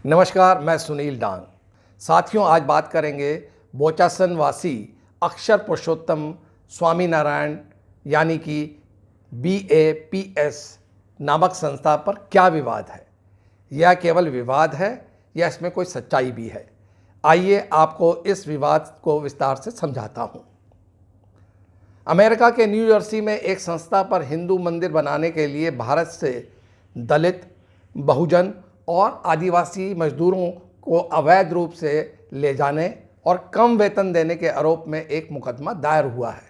नमस्कार, मैं सुनील डांग। साथियों, आज बात करेंगे बोचासन वासी अक्षर पुरुषोत्तम स्वामीनारायण यानी कि BAPS नामक संस्था पर क्या विवाद है। यह केवल विवाद है या इसमें कोई सच्चाई भी है? आइए आपको इस विवाद को विस्तार से समझाता हूँ। अमेरिका के न्यू जर्सी में एक संस्था पर हिंदू मंदिर बनाने के लिए भारत से दलित, बहुजन और आदिवासी मजदूरों को अवैध रूप से ले जाने और कम वेतन देने के आरोप में एक मुकदमा दायर हुआ है।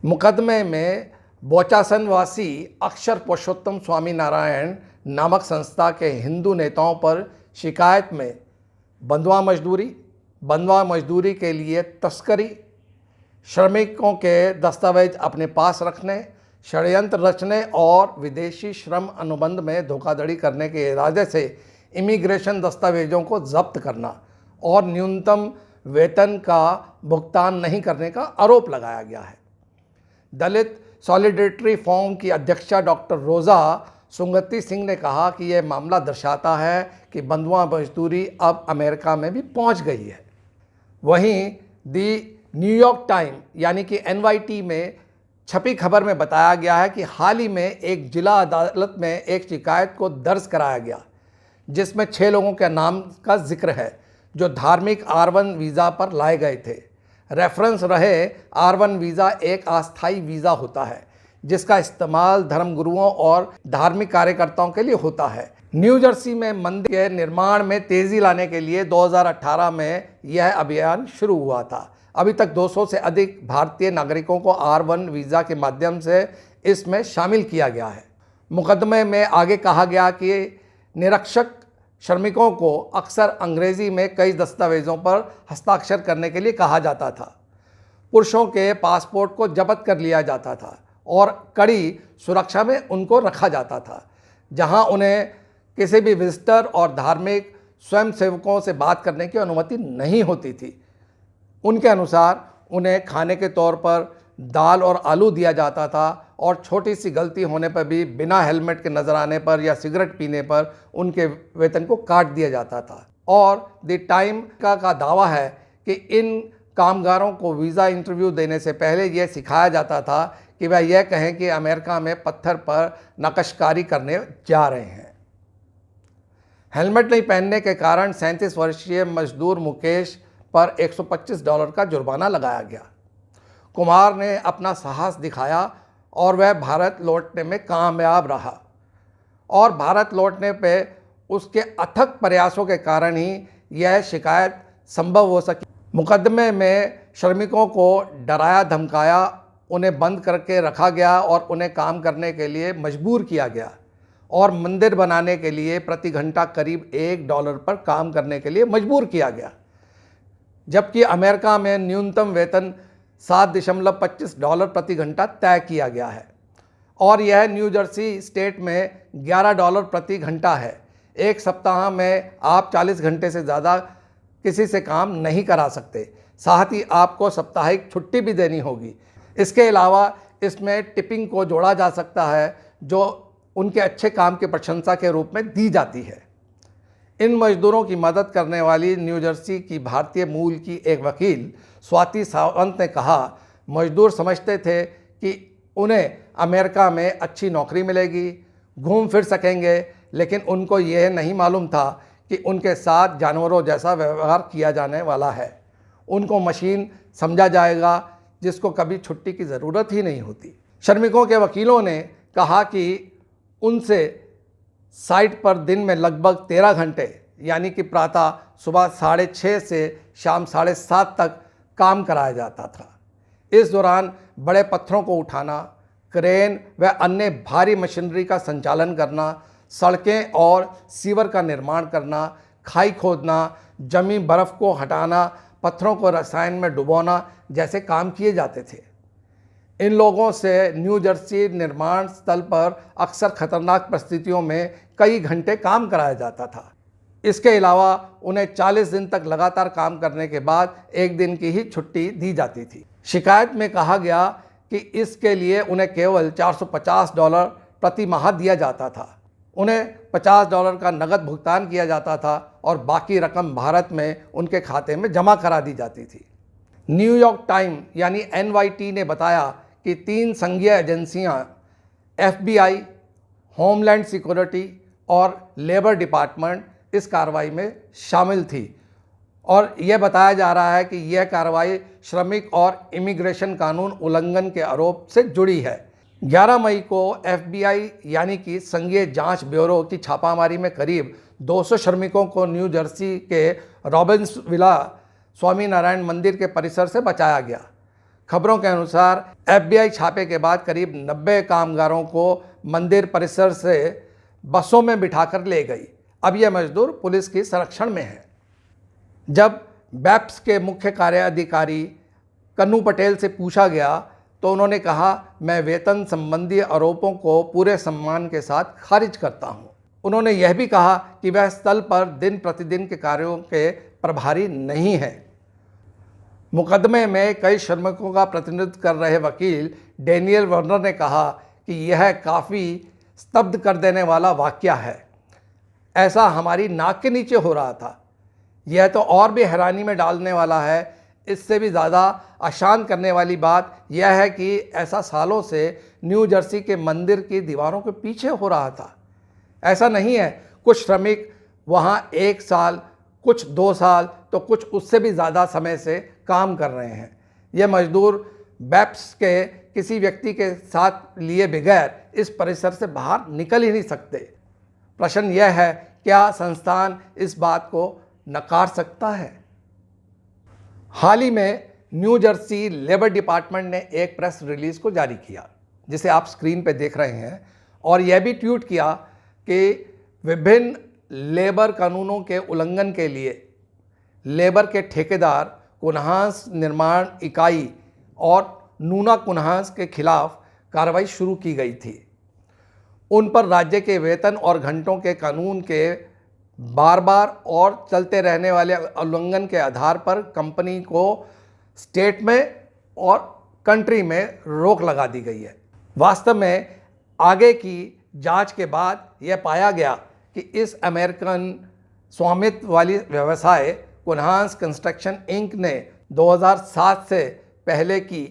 मुकदमे में बोचासन वासी अक्षर पुरुषोत्तम स्वामीनारायण नामक संस्था के हिंदू नेताओं पर शिकायत में बंधुआ मजदूरी के लिए तस्करी, श्रमिकों के दस्तावेज अपने पास रखने, षड्यंत्र रचने और विदेशी श्रम अनुबंध में धोखाधड़ी करने के इरादे से इमिग्रेशन दस्तावेजों को जब्त करना और न्यूनतम वेतन का भुगतान नहीं करने का आरोप लगाया गया है। दलित सॉलिडेरिटी फोरम की अध्यक्षा डॉक्टर रोज़ा सुंगती सिंह ने कहा कि यह मामला दर्शाता है कि बंधुआ मजदूरी अब अमेरिका में भी पहुंच गई है। वहीं दी न्यूयॉर्क टाइम यानी कि NYT में छपी खबर में बताया गया है कि हाल ही में एक जिला अदालत में एक शिकायत को दर्ज कराया गया जिसमें 6 लोगों के नाम का जिक्र है जो धार्मिक R1 वीज़ा पर लाए गए थे। रेफरेंस रहे R1 वीज़ा एक अस्थायी वीज़ा होता है जिसका इस्तेमाल धर्मगुरुओं और धार्मिक कार्यकर्ताओं के लिए होता है। न्यू जर्सी में मंदिर के निर्माण में तेज़ी लाने के लिए 2018 में यह अभियान शुरू हुआ था। अभी तक 200 से अधिक भारतीय नागरिकों को R1 वीज़ा के माध्यम से इसमें शामिल किया गया है। मुकदमे में आगे कहा गया कि निरक्षर श्रमिकों को अक्सर अंग्रेजी में कई दस्तावेज़ों पर हस्ताक्षर करने के लिए कहा जाता था। पुरुषों के पासपोर्ट को जब्त कर लिया जाता था और कड़ी सुरक्षा में उनको रखा जाता था, जहां उन्हें किसी भी विजिटर और धार्मिक स्वयंसेवकों से बात करने की अनुमति नहीं होती थी। उनके अनुसार उन्हें खाने के तौर पर दाल और आलू दिया जाता था और छोटी सी गलती होने पर भी बिना हेलमेट के नज़र आने पर या सिगरेट पीने पर उनके वेतन को काट दिया जाता था। और द टाइम का दावा है कि इन कामगारों को वीज़ा इंटरव्यू देने से पहले यह सिखाया जाता था कि वह यह कहें कि अमेरिका में पत्थर पर नक्काशी करने जा रहे हैं। हेलमेट नहीं पहनने के कारण 37 वर्षीय मजदूर मुकेश पर $125 का जुर्माना लगाया गया। कुमार ने अपना साहस दिखाया और वह भारत लौटने में कामयाब रहा और भारत लौटने पे उसके अथक प्रयासों के कारण ही यह शिकायत संभव हो सकी। मुकदमे में श्रमिकों को डराया धमकाया, उन्हें बंद करके रखा गया और उन्हें काम करने के लिए मजबूर किया गया और मंदिर बनाने के लिए प्रति घंटा करीब $1 पर काम करने के लिए मजबूर किया गया, जबकि अमेरिका में न्यूनतम वेतन $7.25 प्रति घंटा तय किया गया है और यह न्यू जर्सी स्टेट में $11 प्रति घंटा है। एक सप्ताह में आप 40 घंटे से ज़्यादा किसी से काम नहीं करा सकते, साथ ही आपको साप्ताहिक छुट्टी भी देनी होगी। इसके अलावा इसमें टिपिंग को जोड़ा जा सकता है जो उनके अच्छे काम की प्रशंसा के रूप में दी जाती है। इन मजदूरों की मदद करने वाली न्यू जर्सी की भारतीय मूल की एक वकील स्वाति सावंत ने कहा, मजदूर समझते थे कि उन्हें अमेरिका में अच्छी नौकरी मिलेगी, घूम फिर सकेंगे, लेकिन उनको यह नहीं मालूम था कि उनके साथ जानवरों जैसा व्यवहार किया जाने वाला है। उनको मशीन समझा जाएगा जिसको कभी छुट्टी की ज़रूरत ही नहीं होती। श्रमिकों के वकीलों ने कहा कि उनसे साइट पर दिन में लगभग 13 घंटे यानी कि प्रातः सुबह 6:30 से शाम 7:30 तक काम कराया जाता था। इस दौरान बड़े पत्थरों को उठाना, क्रेन व अन्य भारी मशीनरी का संचालन करना, सड़कें और सीवर का निर्माण करना, खाई खोदना, जमी बर्फ़ को हटाना, पत्थरों को रसायन में डुबोना जैसे काम किए जाते थे। इन लोगों से न्यू जर्सी निर्माण स्थल पर अक्सर खतरनाक परिस्थितियों में कई घंटे काम कराया जाता था। इसके अलावा उन्हें 40 दिन तक लगातार काम करने के बाद एक दिन की ही छुट्टी दी जाती थी। शिकायत में कहा गया कि इसके लिए उन्हें केवल $450 प्रति माह दिया जाता था। उन्हें $50 का नगद भुगतान किया जाता था और बाकी रकम भारत में उनके खाते में जमा करा दी जाती थी। न्यूयॉर्क टाइम यानी NYT ने बताया कि 3 संघीय एजेंसियां FBI, होमलैंड सिक्योरिटी और लेबर डिपार्टमेंट इस कार्रवाई में शामिल थी और यह बताया जा रहा है कि यह कार्रवाई श्रमिक और इमिग्रेशन कानून उल्लंघन के आरोप से जुड़ी है। 11 मई को FBI यानी कि संघीय जांच ब्यूरो की छापामारी में करीब 200 श्रमिकों को न्यू जर्सी के रॉबिन्सविला स्वामीनारायण मंदिर के परिसर से बचाया गया। खबरों के अनुसार FBI छापे के बाद करीब 90 कामगारों को मंदिर परिसर से बसों में बिठाकर ले गई। अब यह मजदूर पुलिस की संरक्षण में हैं। जब BAPS के मुख्य कार्याधिकारी कन्नू पटेल से पूछा गया तो उन्होंने कहा, मैं वेतन संबंधी आरोपों को पूरे सम्मान के साथ खारिज करता हूं। उन्होंने यह भी कहा कि वह स्थल पर दिन प्रतिदिन के कार्यों के प्रभारी नहीं हैं। मुकदमे में कई श्रमिकों का प्रतिनिधित्व कर रहे वकील डेनियल वर्नर ने कहा कि यह काफ़ी स्तब्ध कर देने वाला वाकया है। ऐसा हमारी नाक के नीचे हो रहा था। यह तो और भी हैरानी में डालने वाला है। इससे भी ज़्यादा अशांत करने वाली बात यह है कि ऐसा सालों से न्यू जर्सी के मंदिर की दीवारों के पीछे हो रहा था। ऐसा नहीं है, कुछ श्रमिक वहाँ 1 साल, कुछ 2 साल, तो कुछ उससे भी ज़्यादा समय से काम कर रहे हैं। ये मजदूर BAPS के किसी व्यक्ति के साथ लिए बगैर इस परिसर से बाहर निकल ही नहीं सकते। प्रश्न यह है, क्या संस्थान इस बात को नकार सकता है? हाल ही में न्यू जर्सी लेबर डिपार्टमेंट ने एक प्रेस रिलीज को जारी किया, जिसे आप स्क्रीन पर देख रहे हैं, और यह भी ट्वीट किया कि विभिन्न लेबर कानूनों के उल्लंघन के लिए लेबर के ठेकेदार, कुन्हास निर्माण इकाई और नूना कुन्हास के खिलाफ कार्रवाई शुरू की गई थी। उन पर राज्य के वेतन और घंटों के कानून के बार बार और चलते रहने वाले उल्लंघन के आधार पर कंपनी को स्टेट में और कंट्री में रोक लगा दी गई है। वास्तव में आगे की जांच के बाद यह पाया गया कि इस अमेरिकन स्वामित्व वाली व्यवसाय कुन्हास कंस्ट्रक्शन इंक ने 2007 से पहले की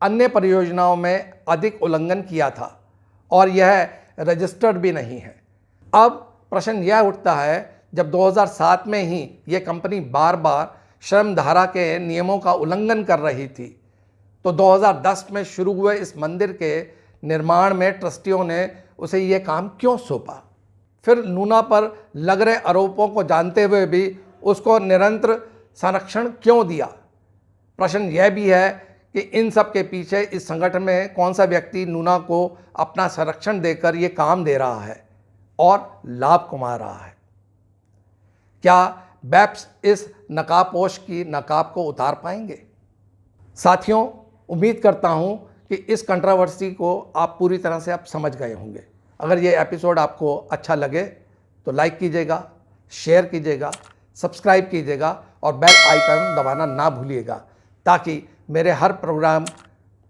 अन्य परियोजनाओं में अधिक उल्लंघन किया था और यह रजिस्टर्ड भी नहीं है। अब प्रश्न यह उठता है, जब 2007 में ही यह कंपनी बार बार श्रम धारा के नियमों का उल्लंघन कर रही थी, तो 2010 में शुरू हुए इस मंदिर के निर्माण में ट्रस्टियों ने उसे यह काम क्यों सौंपा? फिर नूना पर लग रहे आरोपों को जानते हुए भी उसको निरंतर संरक्षण क्यों दिया? प्रश्न यह भी है कि इन सब के पीछे इस संगठन में कौन सा व्यक्ति नूना को अपना संरक्षण देकर ये काम दे रहा है और लाभ कमा रहा है? क्या BAPS इस नकाबपोश की नकाब को उतार पाएंगे? साथियों, उम्मीद करता हूँ कि इस कंट्रोवर्सी को आप पूरी तरह से आप समझ गए होंगे। अगर ये एपिसोड आपको अच्छा लगे तो लाइक कीजिएगा, शेयर कीजिएगा, सब्सक्राइब कीजिएगा और बेल आइकन दबाना ना भूलिएगा, ताकि मेरे हर प्रोग्राम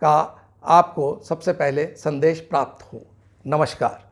का आपको सबसे पहले संदेश प्राप्त हो। नमस्कार।